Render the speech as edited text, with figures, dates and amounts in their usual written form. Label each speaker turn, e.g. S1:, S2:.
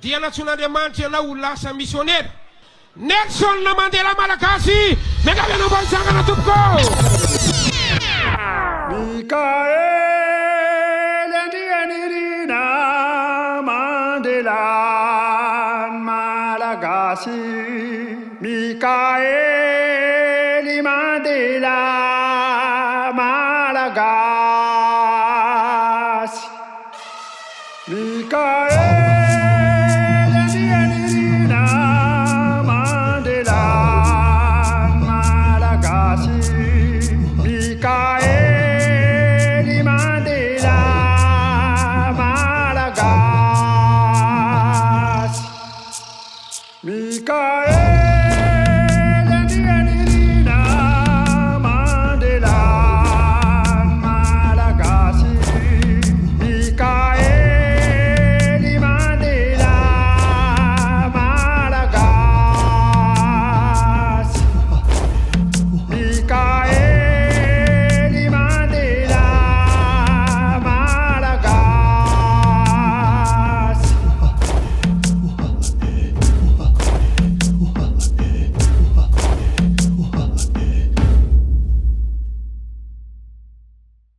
S1: dia nazionale Mandela ho lasa missionnaire. Nelson Mandela Malagasy, megavy anao mbanitsangana tompoko.
S2: Mikael Ndianirina Mandela Malagasy. Mikael Mandela Malagasy. Mikael